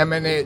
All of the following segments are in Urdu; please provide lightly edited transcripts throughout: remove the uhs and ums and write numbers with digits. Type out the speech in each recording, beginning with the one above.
MNA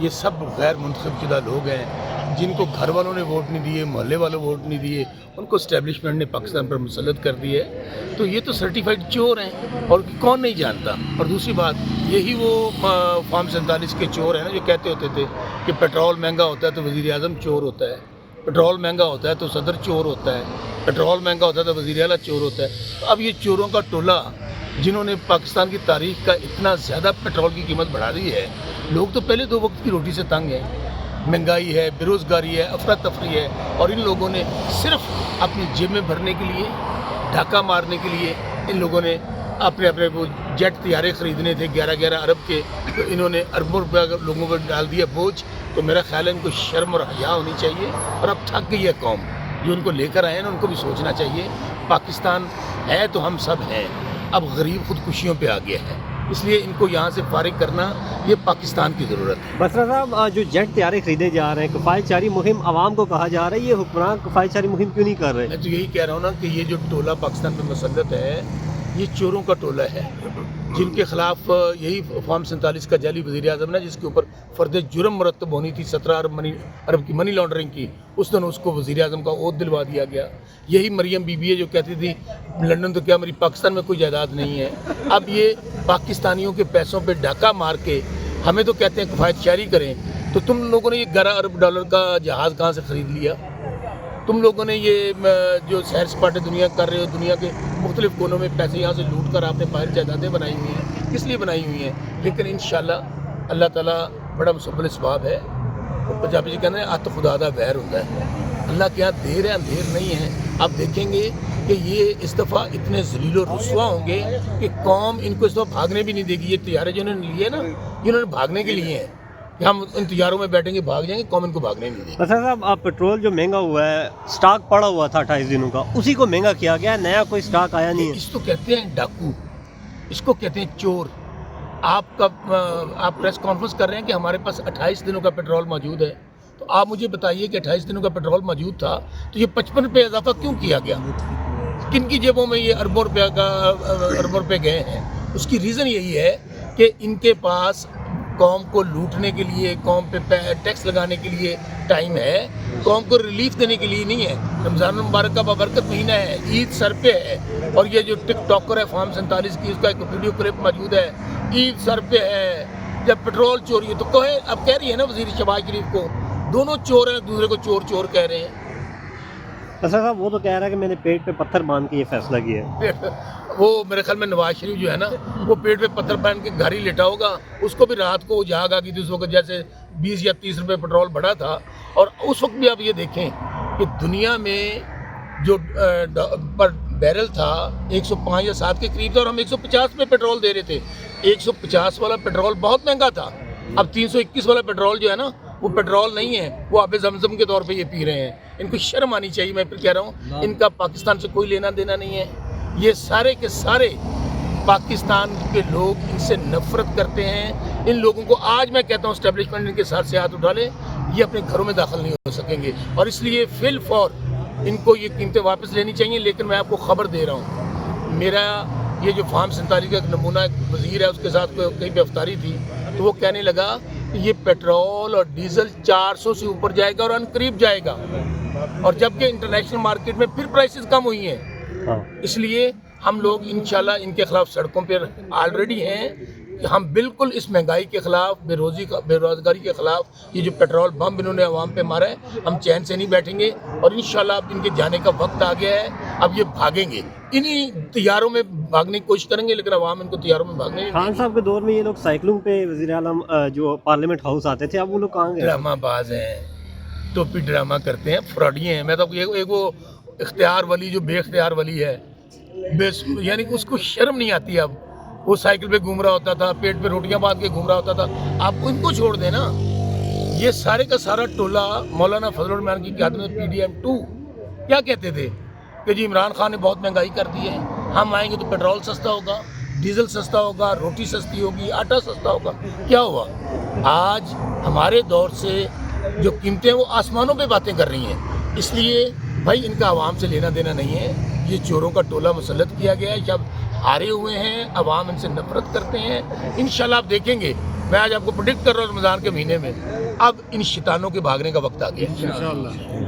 یہ سب غیر منتخب شدہ لوگ ہیں جن کو گھر والوں نے ووٹ نہیں دیے، محلے والوں ووٹ نہیں دیے، ان کو اسٹیبلشمنٹ نے پاکستان پر مسلط کر دی ہے. تو یہ تو سرٹیفائڈ چور ہیں اور کون نہیں جانتا. اور دوسری بات یہی وہ فارم 47 کے چور ہیں نا جو کہتے ہوتے تھے کہ پیٹرول مہنگا ہوتا ہے تو وزیر اعظم چور ہوتا ہے، پیٹرول مہنگا ہوتا ہے تو صدر چور ہوتا ہے، پیٹرول مہنگا ہوتا ہے تو وزیر اعلیٰ چور ہوتا ہے. تو اب یہ چوروں کا ٹولہ جنہوں نے پاکستان کی تاریخ کا اتنا زیادہ پیٹرول کی قیمت بڑھا دی ہے، لوگ تو پہلے 2 وقت کی روٹی سے تنگ ہیں، مہنگائی ہے، بے روزگاری ہے، افراتفری ہے، اور ان لوگوں نے صرف اپنی جیب میں بھرنے کے لیے، ڈھاکہ مارنے کے لیے ان لوگوں نے اپنے وہ جیٹ طیارے خریدنے تھے 11 ارب کے، تو انہوں نے اربوں روپیہ لوگوں پر ڈال دیا بوجھ. تو میرا خیال ہے ان کو شرم اور حیا ہونی چاہیے. اور اب تھک گئی ہے قوم، جو ان کو لے کر آئے ہیں نا ان کو بھی سوچنا چاہیے. پاکستان ہے تو ہم سب ہیں، اب غریب خودکشیوں پہ آ گیا ہے، اس لیے ان کو یہاں سے فارغ کرنا یہ پاکستان کی ضرورت ہے. بسرا صاحب، جو جیٹ طیارے خریدے جا رہے ہیں، کفایت چاری مہم عوام کو کہا جا رہا ہے، یہ حکمران کفایت چاری مہم کیوں نہیں کر رہے؟ میں تو یہی کہہ رہا ہوں نا کہ یہ جو ٹولہ پاکستان میں مسلط ہے یہ چوروں کا ٹولہ ہے، جن کے خلاف یہی فارم 47 کا جعلی وزیر اعظم نا جس کے اوپر فرد جرم مرتب ہونی تھی 17 ارب کی منی لانڈرنگ کی، اس دن اس کو وزیر اعظم کا عہد دلوا دیا گیا. یہی مریم بی بی ہے جو کہتی تھی لندن تو کیا میری پاکستان میں کوئی جائیداد نہیں ہے. اب یہ پاکستانیوں کے پیسوں پہ ڈاکہ مار کے ہمیں تو کہتے ہیں کفایت شاری کریں، تو تم لوگوں نے یہ 11 ارب ڈالر کا جہاز کہاں سے خرید لیا؟ تم لوگوں نے یہ جو سیر سپاٹے دنیا کر رہے ہو، دنیا کے مختلف کونوں میں پیسے یہاں سے لوٹ کر آپ نے باہر جائیدادیں بنائی ہوئی ہیں، کس لیے بنائی ہوئی ہیں؟ لیکن انشاءاللہ اللہ تعالیٰ بڑا مسبل اسباب ہے. پنجابی جی کہتے ہیں ات خدا دا ویر ہوتا ہے، اللہ کے یہاں دیر ہے اندھیر نہیں ہے. آپ دیکھیں گے کہ یہ اس دفعہ اتنے ذلیل و رسوا ہوں گے کہ قوم ان کو اس دفعہ بھاگنے بھی نہیں دے گی. یہ طیارے جو انہوں نے لیے نا یہ انہوں نے بھاگنے کے لیے ہیں کہ ہم ان طیاروں میں بیٹھیں گے بھاگ جائیں گے، قوم ان کو بھاگنے نہیں دے گی. بسرا صاحب، آپ پیٹرول جو مہنگا ہوا ہے، سٹاک پڑا ہوا تھا 28 دنوں کا، اسی کو مہنگا کیا گیا ہے، نیا کوئی سٹاک آیا نہیں ہے. اس کو کہتے ہیں ڈاکو، اس کو کہتے ہیں چور. آپ پریس کانفرنس کر رہے ہیں کہ ہمارے پاس 28 دنوں کا پیٹرول موجود ہے، تو آپ مجھے بتائیے کہ 28 دنوں کا پیٹرول موجود تھا تو یہ 55 روپے اضافہ کیوں کیا گیا؟ کن کی جیبوں میں یہ اربوں روپے گئے ہیں؟ اس کی ریزن یہی ہے کہ ان کے پاس قوم کو لوٹنے کے لیے، قوم پہ ٹیکس لگانے کے لیے ٹائم ہے، قوم کو ریلیف دینے کے لیے نہیں ہے. رمضان المبارک کا بابرکت مہینہ ہے، عید سر پہ ہے، اور یہ جو ٹک ٹاکر ہے فارم 47 کی، اس کا ایک ویڈیو کلپ موجود ہے، عید سر پہ ہے جب پیٹرول چوری ہے. تو اب کہہ رہی ہے نا وزیر شہباز شریف کو، دونوں چور ہیں، دوسرے کو چور چور کہہ رہے ہیں. بسرا صاحب، وہ تو کہہ رہا ہے کہ میں نے پیٹ پہ پتھر باندھ کے یہ فیصلہ کیا ہے. وہ میرے خیال میں نواز شریف جو ہے نا وہ پیٹ پہ پتھر باندھ کے گھر ہی لیٹا ہوگا. اس کو بھی رات کو جھاگ آ گئی تھی اس وقت، جیسے 20 یا 30 روپے پیٹرول بڑھا تھا. اور اس وقت بھی آپ یہ دیکھیں کہ دنیا میں جو پر بیرل تھا 105 یا 7 کے قریب تھا، اور ہم 150 پہ پیٹرول دے رہے تھے. 150 والا پیٹرول بہت مہنگا تھا. اب 321 والا پیٹرول جو ہے نا وہ پیٹرول نہیں ہے، وہ آب زمزم کے طور پہ یہ پی رہے ہیں. ان کو شرم آنی چاہیے. میں پھر کہہ رہا ہوں ان کا پاکستان سے کوئی لینا دینا نہیں ہے. یہ سارے کے سارے پاکستان کے لوگ ان سے نفرت کرتے ہیں. ان لوگوں کو آج میں کہتا ہوں اسٹیبلشمنٹ ان کے ساتھ سے ہاتھ اٹھا لے، یہ اپنے گھروں میں داخل نہیں ہو سکیں گے. اور اس لیے فی الفور ان کو یہ قیمتیں واپس لینی چاہیے. لیکن میں آپ کو خبر دے رہا ہوں، میرا یہ جو فارم 47 کا ایک نمونہ ایک وزیر ہے، اس کے ساتھ کہیں پہ افطاری تھی تو وہ کہنے لگا کہ یہ پیٹرول اور ڈیزل 400 سے اوپر جائے گا اور ان قریب جائے گا، اور جبکہ انٹرنیشنل مارکیٹ میں پھر پرائسز کم ہوئی ہیں. اس لیے ہم لوگ انشاءاللہ ان کے خلاف سڑکوں پہ آلریڈی ہیں کہ ہم بالکل اس مہنگائی کے خلاف، بے روزگاری کے خلاف یہ جو پیٹرول بم انہوں نے عوام پہ مارا ہے، ہم چین سے نہیں بیٹھیں گے. اور انشاءاللہ اب ان کے جانے کا وقت آ گیا ہے. اب یہ بھاگیں گے، انہی طیاروں میں بھاگنے کی کوشش کریں گے، لیکن عوام ان کو طیاروں میں بھاگنے نہیں. خان صاحب کے دور میں یہ لوگ سائیکلوں پہ وزیر اعظم جو پارلیمنٹ ہاؤس آتے تھے، اب وہ لوگ کہاں گئے؟ ڈرامہ باز ہیں، ٹوپی ڈرامہ کرتے ہیں، فراڈی ہیں. میں تو ایک وہ اختیار ولی جو بے اختیار ولی ہے، یعنی کہ اس کو شرم نہیں آتی. اب وہ سائیکل پہ گھوم رہا ہوتا تھا، پیٹ پہ روٹیاں باندھ کے گھوم رہا ہوتا تھا. آپ کو ان کو چھوڑ دیں نا. یہ سارے کا سارا ٹولہ مولانا فضل الرحمان کی قیادت میں PDM-2 کیا کہتے تھے کہ جی عمران خان نے بہت مہنگائی کر دی ہے، ہم آئیں گے تو پیٹرول سستا ہوگا، ڈیزل سستا ہوگا، روٹی سستی ہوگی، آٹا سستا ہوگا. کیا ہوا؟ آج ہمارے دور سے جو قیمتیں وہ آسمانوں پہ باتیں کر رہی ہیں. اس لیے بھائی ان کا عوام سے لینا دینا نہیں ہے. یہ چوروں کا ٹولہ مسلط کیا گیا ہے. جب ہارے ہوئے ہیں، عوام ان سے نفرت کرتے ہیں. انشاءاللہ آپ دیکھیں گے میں آج آپ کو پریڈکٹ کر رہا ہوں رمضان کے مہینے میں اب ان شیطانوں کے بھاگنے کا وقت آ گیا ہے